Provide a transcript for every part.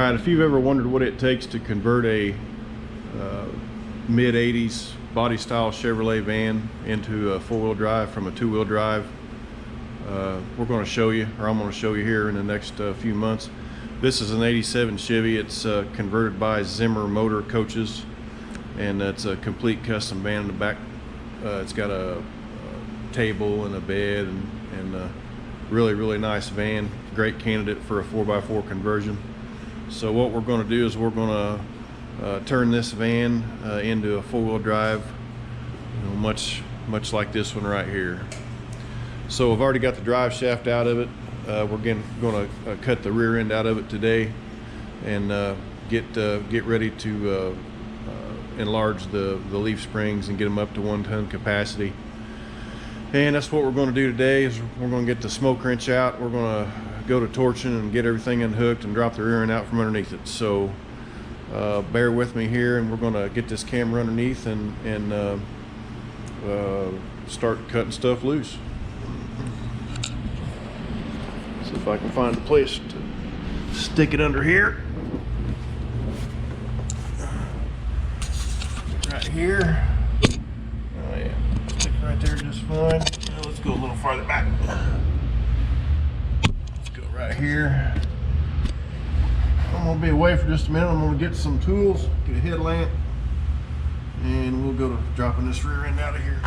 Alright, if you've ever wondered what it takes to convert a mid-80s body style Chevrolet van into a four-wheel drive from a two-wheel drive, we're going to show you, or I'm going to show you here in the next few months. This is an 87 Chevy. It's converted by Zimmer Motor Coaches, and it's a complete custom van in the back. It's got a table and a bed and really nice van. Great candidate for a 4x4 conversion. So what we're going to do is we're going to turn this van into a four-wheel drive, you know, much like this one right here. So I've already got the drive shaft out of it. We're going to cut the rear end out of it today and get ready to enlarge the leaf springs and get them up to 1-ton capacity. And that's what we're going to do today. Is we're going to get the smoke wrench out. We're going to go to torching and get everything unhooked and drop the rear end out from underneath it. So bear with me here, and we're going to get this camera underneath and start cutting stuff loose. See if I can find a place to stick it under here. Right here. Oh yeah, stick it right there just fine. Now let's go a little farther back. Let's go right here. I'm gonna be away for just a minute. I'm gonna get some tools, get a headlamp, and we'll go to dropping this rear end out of here.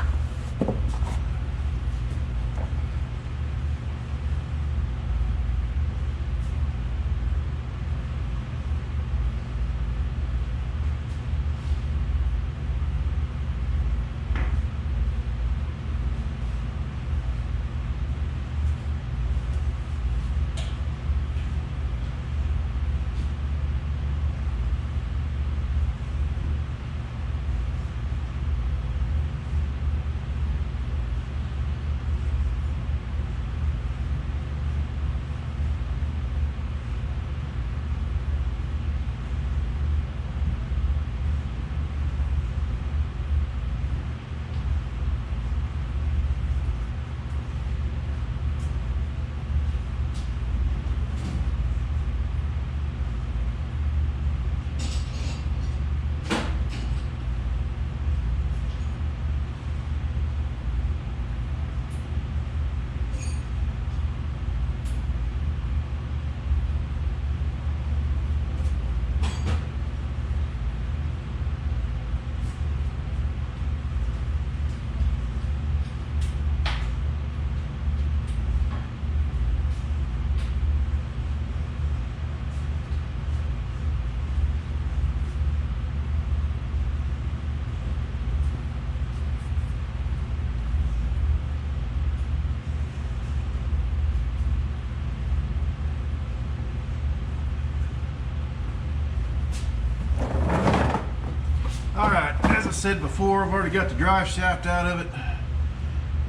Said before, I've already got the drive shaft out of it.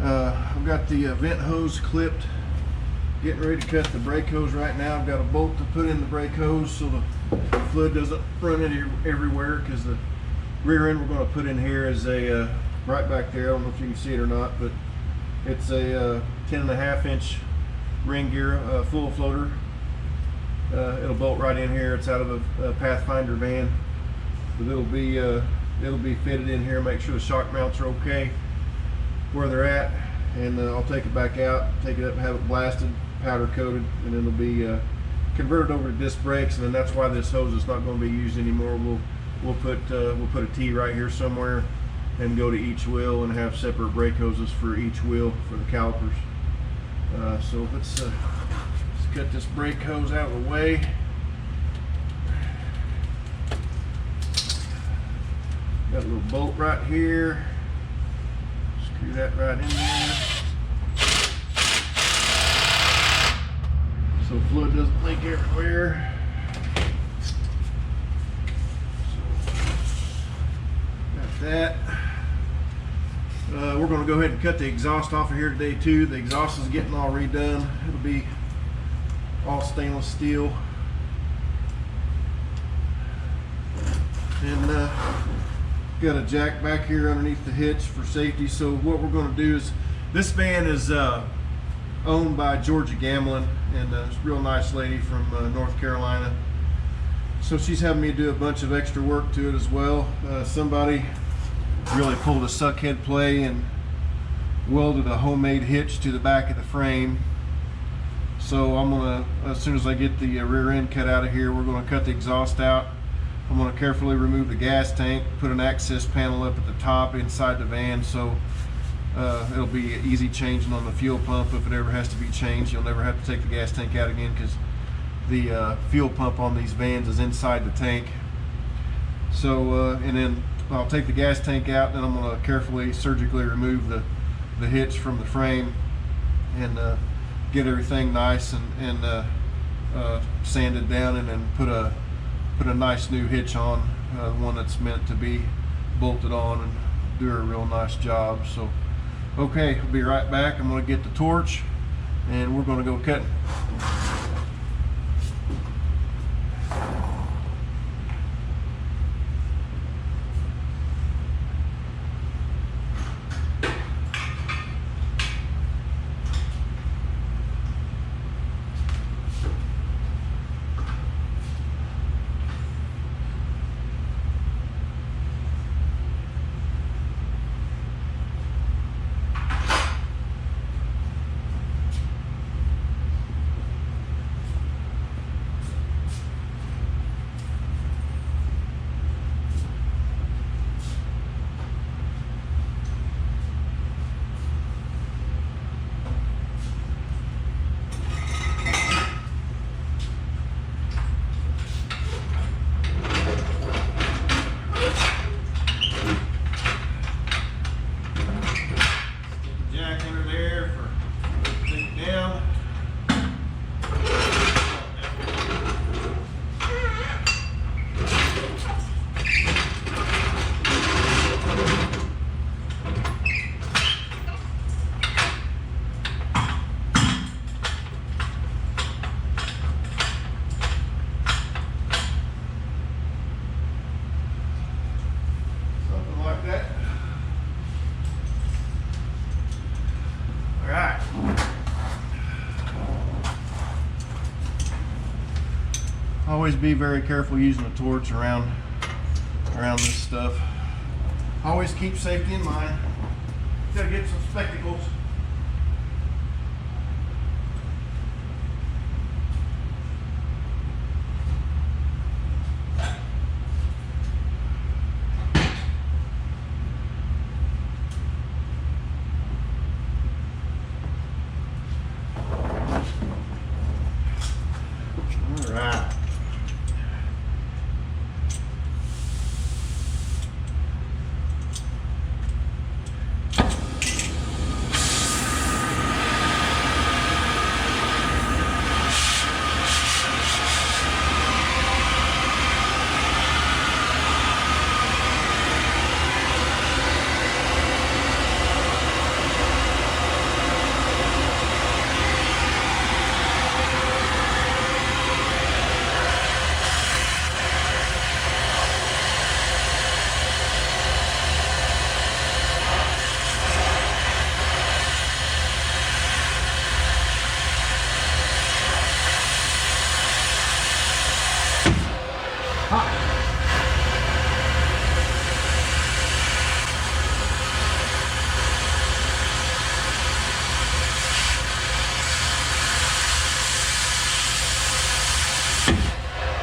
I've got the vent hose clipped, getting ready to cut the brake hose right now. I've got a bolt to put in the brake hose so the fluid doesn't run everywhere, because the rear end we're going to put in here is a right back there. I don't know if you can see it or not, but it's a 10.5 inch ring gear full floater. It'll bolt right in here. It's out of a Pathfinder van, but it'll be fitted in here. Make sure the shock mounts are okay where they're at, and I'll take it back out, take it up and have it blasted, powder coated, and then it'll be converted over to disc brakes. And then that's why this hose is not going to be used anymore. We'll put a T right here somewhere and go to each wheel and have separate brake hoses for each wheel for the calipers. So let's cut this brake hose out of the way. Got a little bolt right here. Screw that right in there so fluid doesn't leak everywhere. So, got that. We're going to go ahead and cut the exhaust off of here today too. The exhaust is getting all redone. It'll be all stainless steel. And got a jack back here underneath the hitch for safety. So what we're going to do is, this van is owned by Georgia Gamblin, and a real nice lady from North Carolina. So she's having me do a bunch of extra work to it as well. Somebody really pulled a suckhead play and welded a homemade hitch to the back of the frame. So I'm gonna, as soon as I get the rear end cut out of here, we're gonna cut the exhaust out. I'm gonna carefully remove the gas tank, put an access panel up at the top inside the van, so it'll be easy changing on the fuel pump. If it ever has to be changed, you'll never have to take the gas tank out again, because the fuel pump on these vans is inside the tank. So and then I'll take the gas tank out, then I'm going to carefully surgically remove the hitch from the frame and get everything nice and sanded down, and then put a nice new hitch on, one that's meant to be bolted on, and do a real nice job. So okay, I'll be right back. I'm going to get the torch and we're going to go cutting. Always be very careful using a torch around this stuff. Always keep safety in mind. Gotta get some spectacles. All right.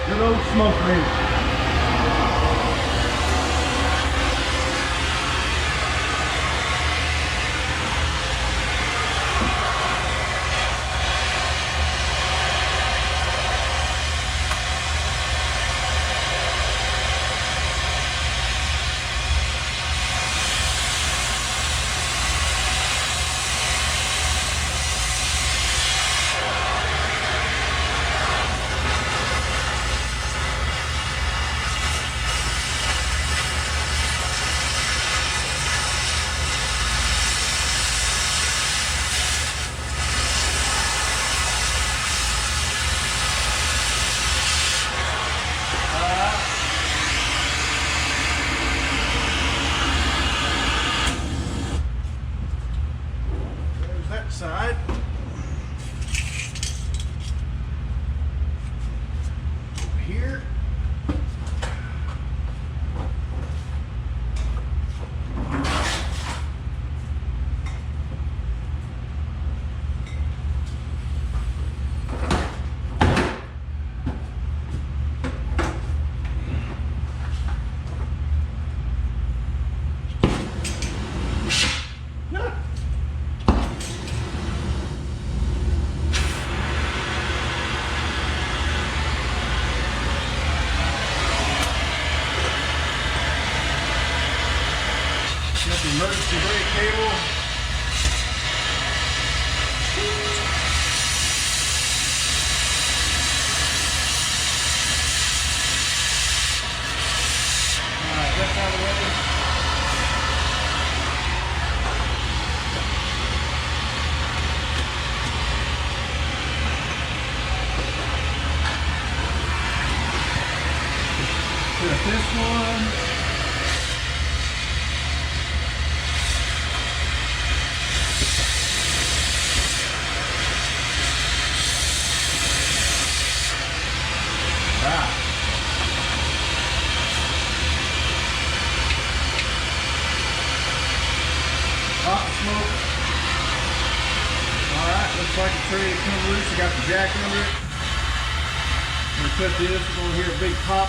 Good old smoke ring. Side. Over here. Got the emergency brake cable. Alright, that's out of the way. Got this one. Hot smoke. Alright, looks like it's ready to come loose. I got the jack under it. I'm going to cut this. We're going to hear a big pop.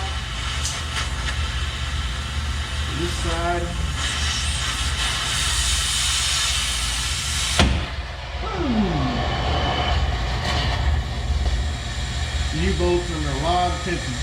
This side. U-bolts under a lot of tension.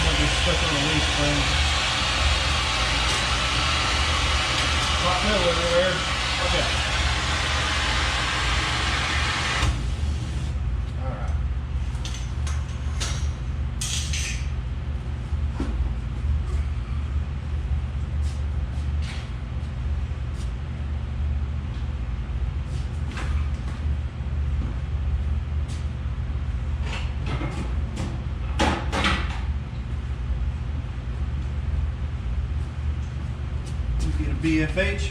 Might be stuck on the leaf spring. Hot metal everywhere. Okay. Alright. Get a BFH.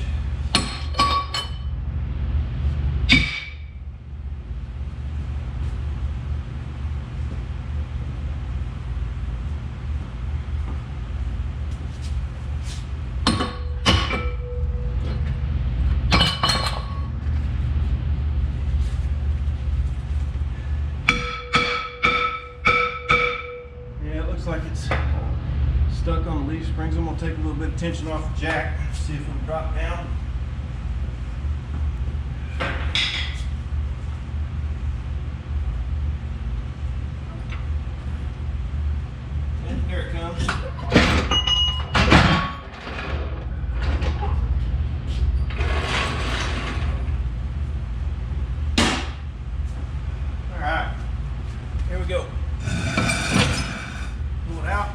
Yeah, it looks like it's stuck on the leaf springs. I'm going to take a little bit of tension off the jack, see if we can drop down. And there it comes. All right, here we go. Pull it out.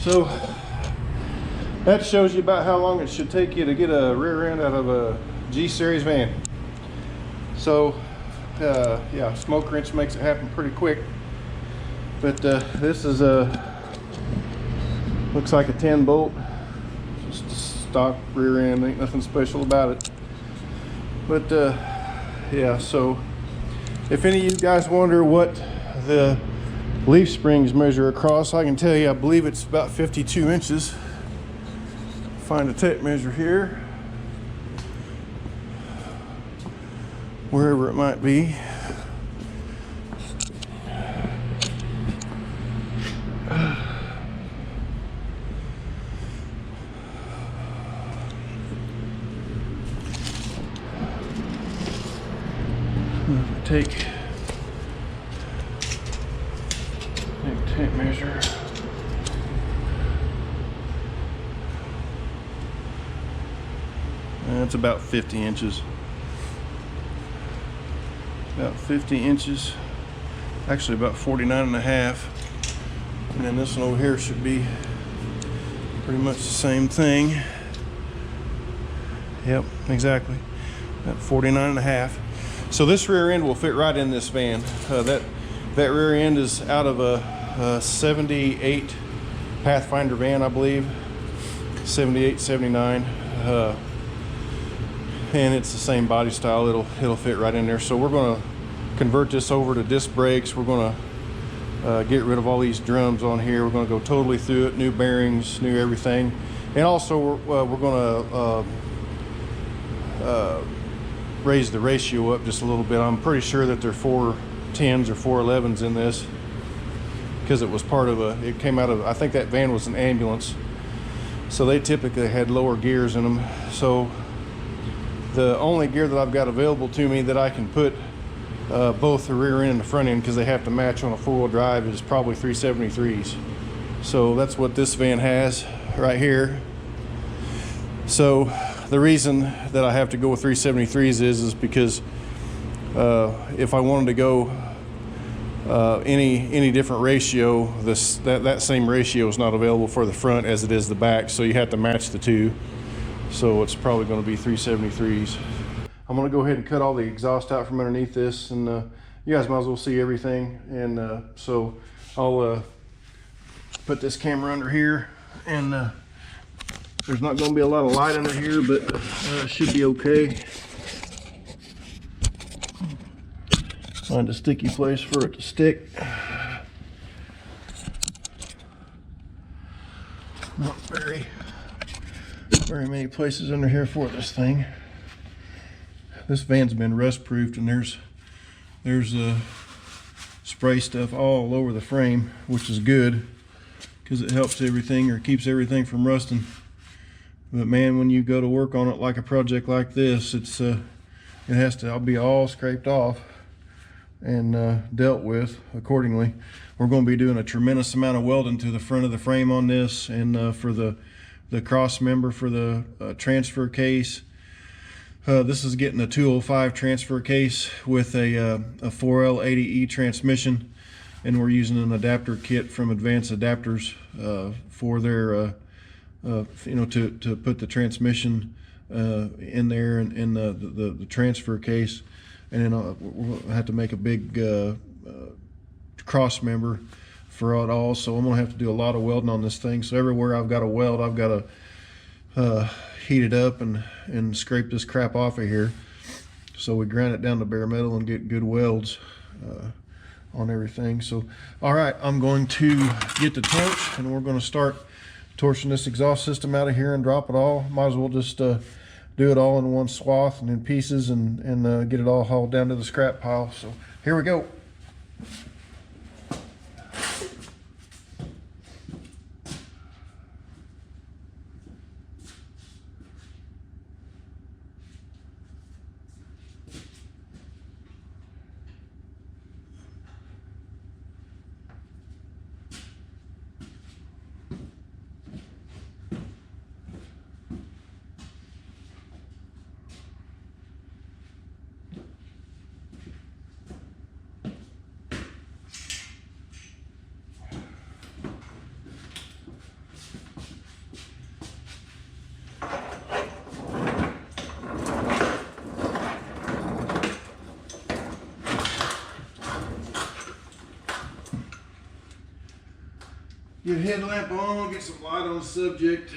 So that shows you about how long it should take you to get a rear end out of a G series van. So yeah, smoke wrench makes it happen pretty quick. But this is looks like a 10 bolt, just a stock rear end, ain't nothing special about it. But yeah, so If any of you guys wonder what the leaf springs measure across, I can tell you, I believe it's about 52 inches. Find a tape measure here, wherever it might be. Take tape measure. That's about 50 inches. About 50 inches. Actually about 49 and a half. And then this one over here should be pretty much the same thing. Yep, exactly. About 49 and a half. So this rear end will fit right in this van. That rear end is out of a 78 Pathfinder van, I believe. 78, 79. And it's the same body style. It'll fit right in there. So we're going to convert this over to disc brakes. We're going to get rid of all these drums on here. We're going to go totally through it. New bearings, new everything. And also we're going to raise the ratio up just a little bit. I'm pretty sure that there are 410s or 411s in this, because it was part of it came out of, I think that van was an ambulance, so they typically had lower gears in them. So the only gear that I've got available to me that I can put both the rear end and the front end, because they have to match on a four-wheel drive, is probably 373s. So that's what this van has right here. So the reason that I have to go with 373s is because if I wanted to go any different ratio, that same ratio is not available for the front as it is the back, so you have to match the two. So it's probably going to be 373s. I'm going to go ahead and cut all the exhaust out from underneath this, and you guys might as well see everything. And so I'll put this camera under here, and there's not going to be a lot of light under here, but it should be okay. Find a sticky place for it to stick. Not very many places under here for this thing. This van's been rust proofed, and there's spray stuff all over the frame, which is good because it helps everything, or keeps everything from rusting. But man, when you go to work on it like a project like this, it has to be all scraped off and dealt with accordingly. We're going to be doing a tremendous amount of welding to the front of the frame on this, and for the cross member for the transfer case. This is getting a 205 transfer case with a 4L80E transmission, and we're using an adapter kit from Advanced Adapters for their to put the transmission in there, and in the transfer case. And then we'll have to make a big cross member for it all. So I'm gonna have to do a lot of welding on this thing. So everywhere I've got to weld, I've got to heat it up and scrape this crap off of here. So we grind it down to bare metal and get good welds on everything. So all right, I'm going to get the torch, and we're going to start torching this exhaust system out of here and drop it all. Might as well just do it all in one swath and in pieces, and get it all hauled down to the scrap pile. So here we go. Get a headlamp on, get some light on the subject.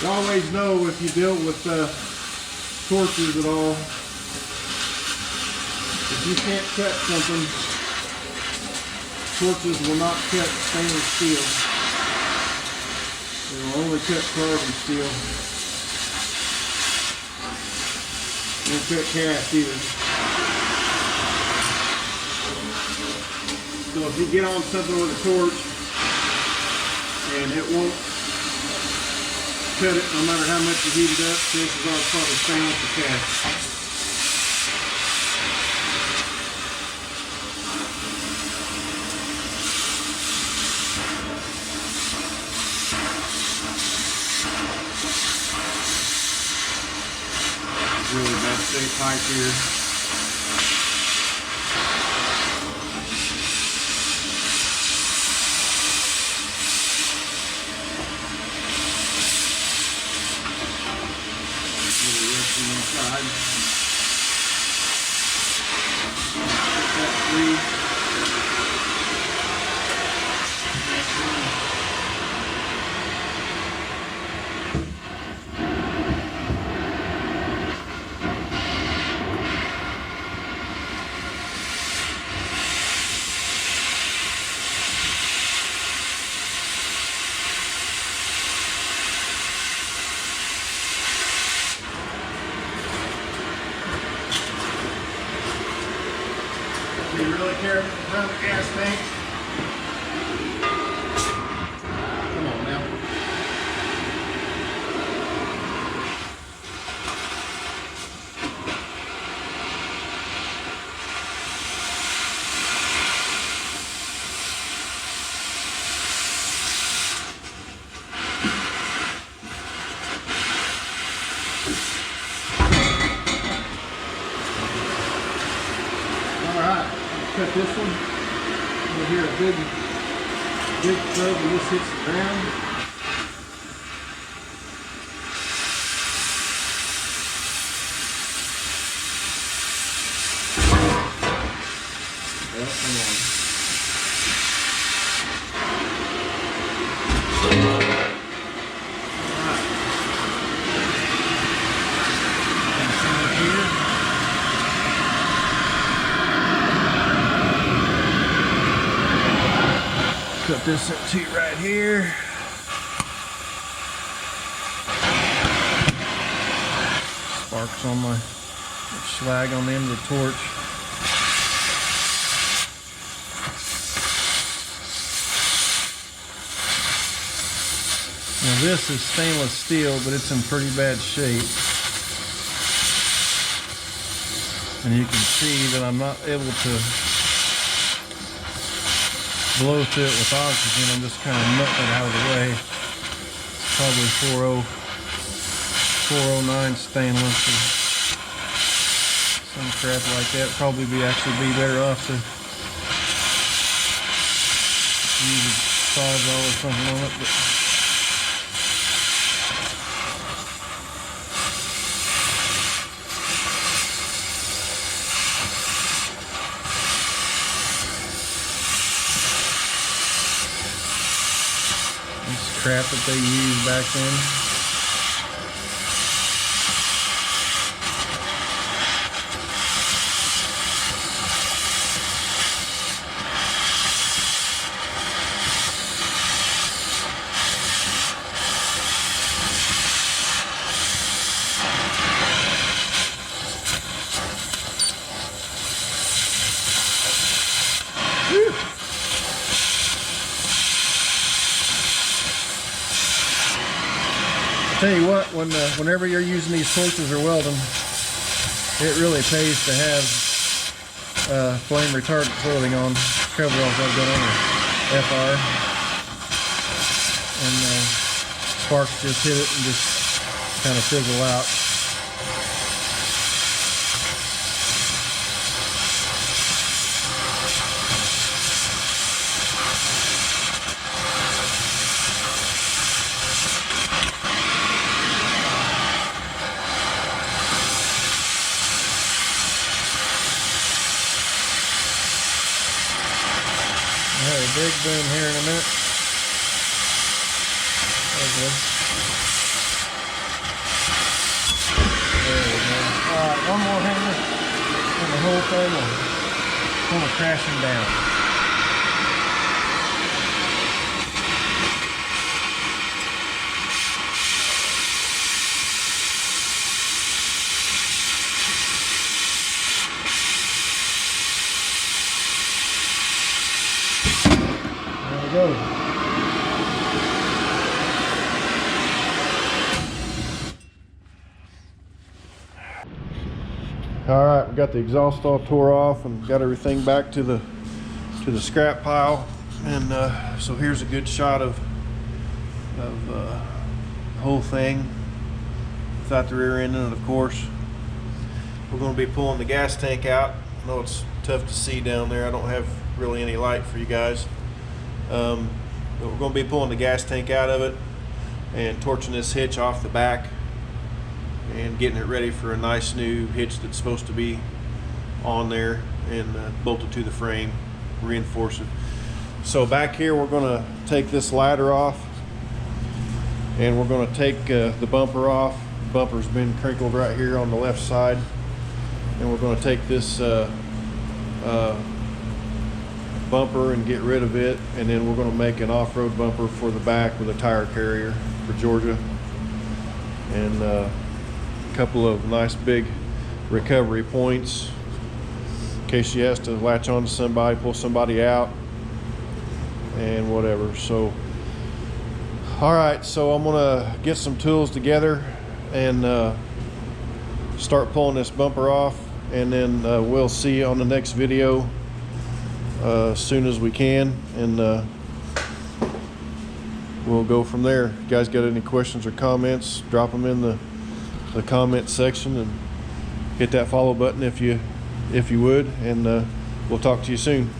You always know if you deal with torches at all, if you can't cut something, torches will not cut stainless steel. They will only cut carbon steel. They won't cut cast either. So if you get on something with a torch and it won't cut it no matter how much you heat it up, chances are it's probably stainless or cast. Really bad state pipe here. Really rusty inside. That three. Be really careful around the gas tank. Come on now. All right. Cut this one. You'll hear a good thud when this hits the ground. Well, come on. Cut this into right here. Sparks on my slag on the end of the torch. Now this is stainless steel, but it's in pretty bad shape. And you can see that I'm not able to blow through it with oxygen. I'm just kind of nutting it out of the way. It's probably 409 stainless or some crap like that. Probably actually be better off to use a sawzall or something on it. But crap that they used back then. Whew. Tell you what, whenever you're using these torches or welding, it really pays to have flame retardant clothing on. Coveralls I've got on are FR, and sparks just hit it and just kind of fizzle out. Big boom here in a minute. Okay. whole thing will come crashing down. There we go. All right, we got the exhaust all tore off and got everything back to the scrap pile, and so here's a good shot of the whole thing without the rear end in it. Of course, we're going to be pulling the gas tank out. I know it's tough to see down there. I don't have really any light for you guys, but we're going to be pulling the gas tank out of it and torching this hitch off the back and getting it ready for a nice new hitch that's supposed to be on there, and bolted to the frame, reinforce it. So back here we're going to take this ladder off, and we're going to take the bumper off. The bumper's been crinkled right here on the left side, and we're going to take this bumper and get rid of it, and then we're going to make an off-road bumper for the back with a tire carrier for Georgia, and a couple of nice big recovery points in case she has to latch on to somebody, pull somebody out, and whatever. So all right, so I'm gonna get some tools together and start pulling this bumper off, and then we'll see you on the next video as soon as we can, and we'll go from there. If you guys got any questions or comments, drop them in the comment section, and hit that follow button if you would, and we'll talk to you soon.